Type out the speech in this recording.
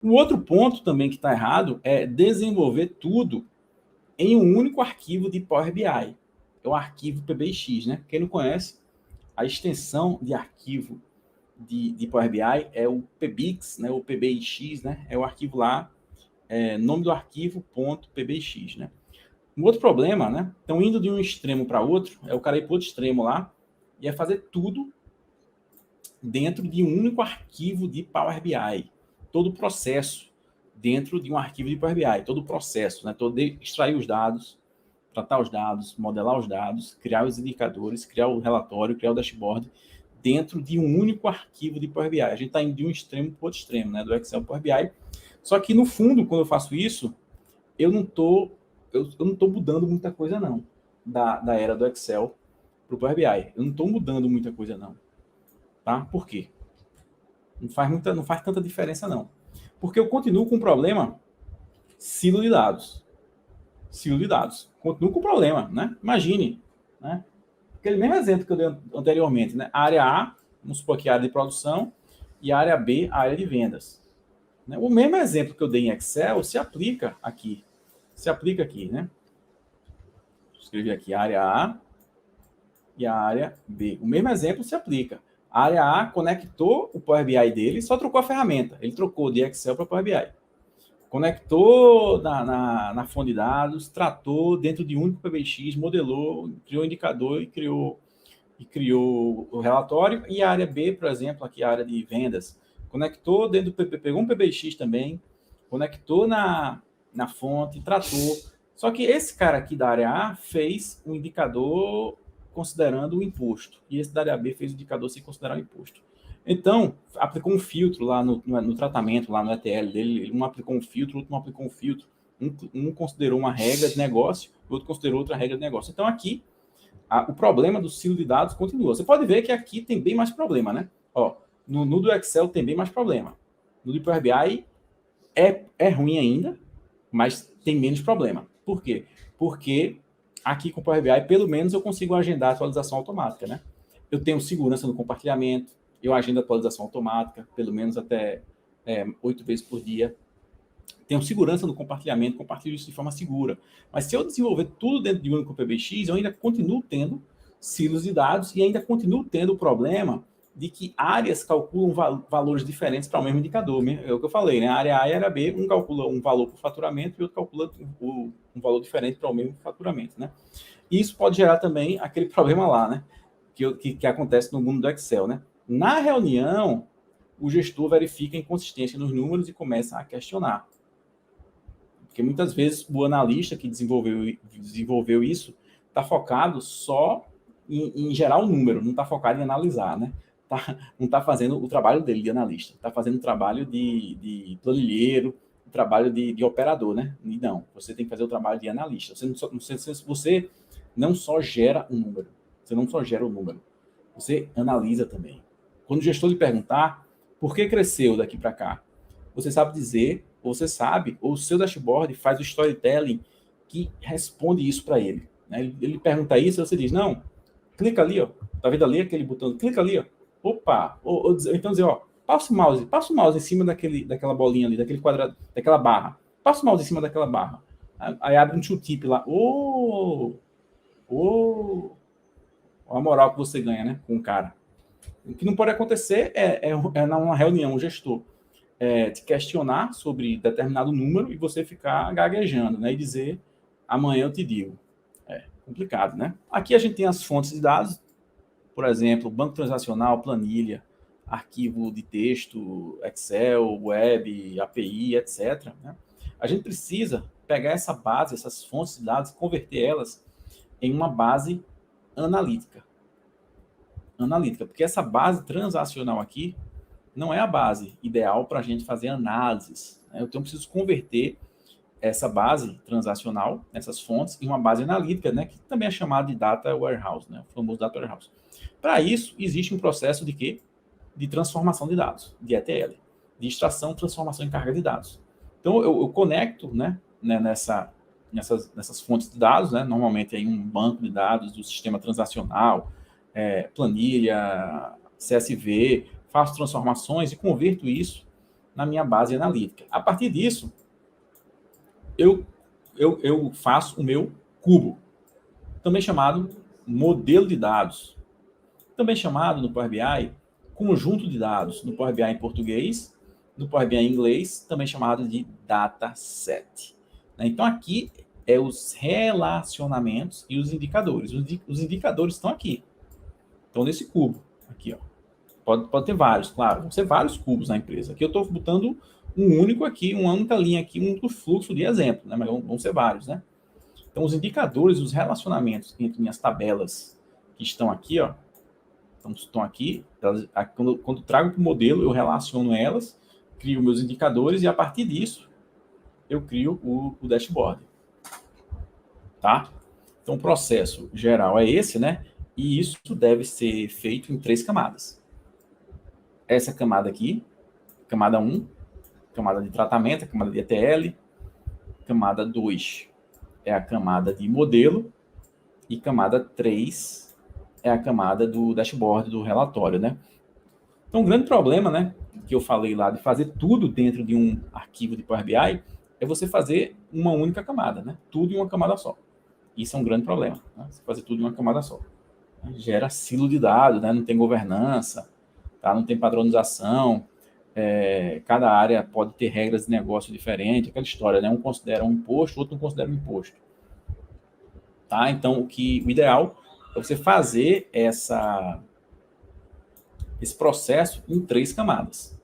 O outro ponto também que está errado é desenvolver tudo em um único arquivo de Power BI. É o arquivo PBX, né? Quem não conhece, a extensão de arquivo de Power BI é o PBX, né? O PBX, né? É o arquivo lá, nome do arquivo .pbx, né? Um outro problema, né? Então, indo de um extremo para outro, é o cara ir para outro extremo lá e é fazer tudo dentro de um único arquivo de Power BI. Todo o processo dentro de um arquivo de Power BI. Todo o processo, né? Todo extrair os dados, tratar os dados, modelar os dados, criar os indicadores, criar o relatório, criar o dashboard dentro de um único arquivo de Power BI. A gente está indo de um extremo para o outro extremo, né? Do Excel para o Power BI. Só que, no fundo, quando eu faço isso, eu não estou mudando muita coisa, não, da era do Excel para o Power BI. Eu não estou mudando muita coisa, não. Tá? Por quê? Não faz tanta diferença, não. Porque eu continuo com o problema silo de dados. Silo de dados. Continuo com o problema, né? Imagine, né? Aquele mesmo exemplo que eu dei anteriormente, né? A área A, vamos supor que é a área de produção, e a área B, a área de vendas. O mesmo exemplo que eu dei em Excel se aplica aqui. Se aplica aqui, né? Vou escrever aqui a área A e a área B. O mesmo exemplo se aplica. A área A conectou o Power BI dele, só trocou a ferramenta. Ele trocou de Excel para Power BI. Conectou na fonte de dados, tratou dentro de um único PBX, modelou, criou indicador e criou o relatório. E a área B, por exemplo, aqui a área de vendas, conectou dentro do pegou um PBX também, conectou na fonte, tratou. Só que esse cara aqui da área A fez um indicador considerando o imposto. E esse da área B fez o indicador sem considerar o imposto. Então, aplicou um filtro lá no tratamento, lá no ETL dele. Um aplicou um filtro, outro não aplicou um filtro. Um considerou uma regra de negócio, o outro considerou outra regra de negócio. Então, aqui, o problema do silo de dados continua. Você pode ver que aqui tem bem mais problema, né? Ó, no do Excel tem bem mais problema. No do Power BI é ruim ainda, mas tem menos problema. Por quê? Porque aqui com o Power BI, pelo menos eu consigo agendar a atualização automática, né? Eu tenho segurança no compartilhamento, eu agendo a atualização automática, pelo menos até 8 vezes por dia. Tenho segurança no compartilhamento, compartilho isso de forma segura. Mas se eu desenvolver tudo dentro de um único PBX, eu ainda continuo tendo silos de dados e ainda continuo tendo o problema de que áreas calculam valores diferentes para o mesmo indicador. É o que eu falei, né? A área A e a área B, um calcula um valor por faturamento e outro calcula um valor diferente para o mesmo faturamento, né? E isso pode gerar também aquele problema lá, né? Que acontece no mundo do Excel, né? Na reunião, o gestor verifica a inconsistência nos números e começa a questionar. Porque muitas vezes o analista que desenvolveu isso está focado só em gerar o número, não está focado em analisar, né? Não está fazendo o trabalho dele de analista, está fazendo o trabalho de planilheiro, o trabalho de operador, né? E não, você tem que fazer o trabalho de analista. Você não só gera um número, você não só gera o número, você analisa também. Quando o gestor lhe perguntar por que cresceu daqui para cá, você sabe dizer, ou você sabe, ou o seu dashboard faz o storytelling que responde isso para ele. Né? Ele pergunta isso, você diz, não, clica ali, ó, tá vendo ali aquele botão, clica ali, ó, opa, ou então dizer, ó, passa o mouse em cima daquela bolinha ali, daquele quadrado, daquela barra, passa o mouse em cima daquela barra, aí abre um tooltip lá, a moral que você ganha, né, com o cara. O que não pode acontecer é numa reunião, um gestor te questionar sobre determinado número e você ficar gaguejando, né? E dizer, amanhã eu te digo. É complicado, né? Aqui a gente tem as fontes de dados, por exemplo, banco transacional, planilha, arquivo de texto, Excel, web, API, etc. Né? A gente precisa pegar essa base, essas fontes de dados, e converter elas em uma base analítica. Porque essa base transacional aqui não é a base ideal para a gente fazer análises. Né? Então, eu preciso converter essa base transacional, essas fontes, em uma base analítica, né? Que também é chamada de Data Warehouse, né? O famoso Data Warehouse. Para isso, existe um processo de quê? De transformação de dados, de ETL, de extração, transformação em carga de dados. Então, eu conecto, né, nessas fontes de dados, né, normalmente em um banco de dados do sistema transacional, planilha, CSV, faço transformações e converto isso na minha base analítica. A partir disso, eu faço o meu cubo, também chamado modelo de dados, também chamado no Power BI conjunto de dados, no Power BI em português, no Power BI em inglês, também chamado de dataset. Então aqui é os relacionamentos e os indicadores. Os indicadores estão aqui, estão nesse cubo, aqui, ó. Pode ter vários, claro, vão ser vários cubos na empresa. Aqui eu estou botando um único aqui, uma única linha aqui, um único fluxo de exemplo, né? Mas vão ser vários, né? Então, os indicadores, os relacionamentos entre minhas tabelas que estão aqui, ó, estão aqui, quando trago para o modelo, eu relaciono elas, crio meus indicadores e, a partir disso, eu crio o dashboard. Tá? Então, o processo geral é esse, né? E isso deve ser feito em 3 camadas. Essa camada aqui, camada 1, camada de tratamento, a camada de ETL, camada 2 é a camada de modelo e camada 3 é a camada do dashboard, do relatório, né? Então, o grande problema, né, que eu falei lá de fazer tudo dentro de um arquivo de Power BI é você fazer uma única camada, né? Tudo em uma camada só. Isso é um grande problema, né? Você fazer tudo em uma camada só. Gera silo de dados, né? Não tem governança, tá? Não tem padronização, cada área pode ter regras de negócio diferentes, aquela história, né? Um considera um imposto, o outro não considera um imposto. Tá? Então, o ideal é você fazer esse processo em 3 camadas.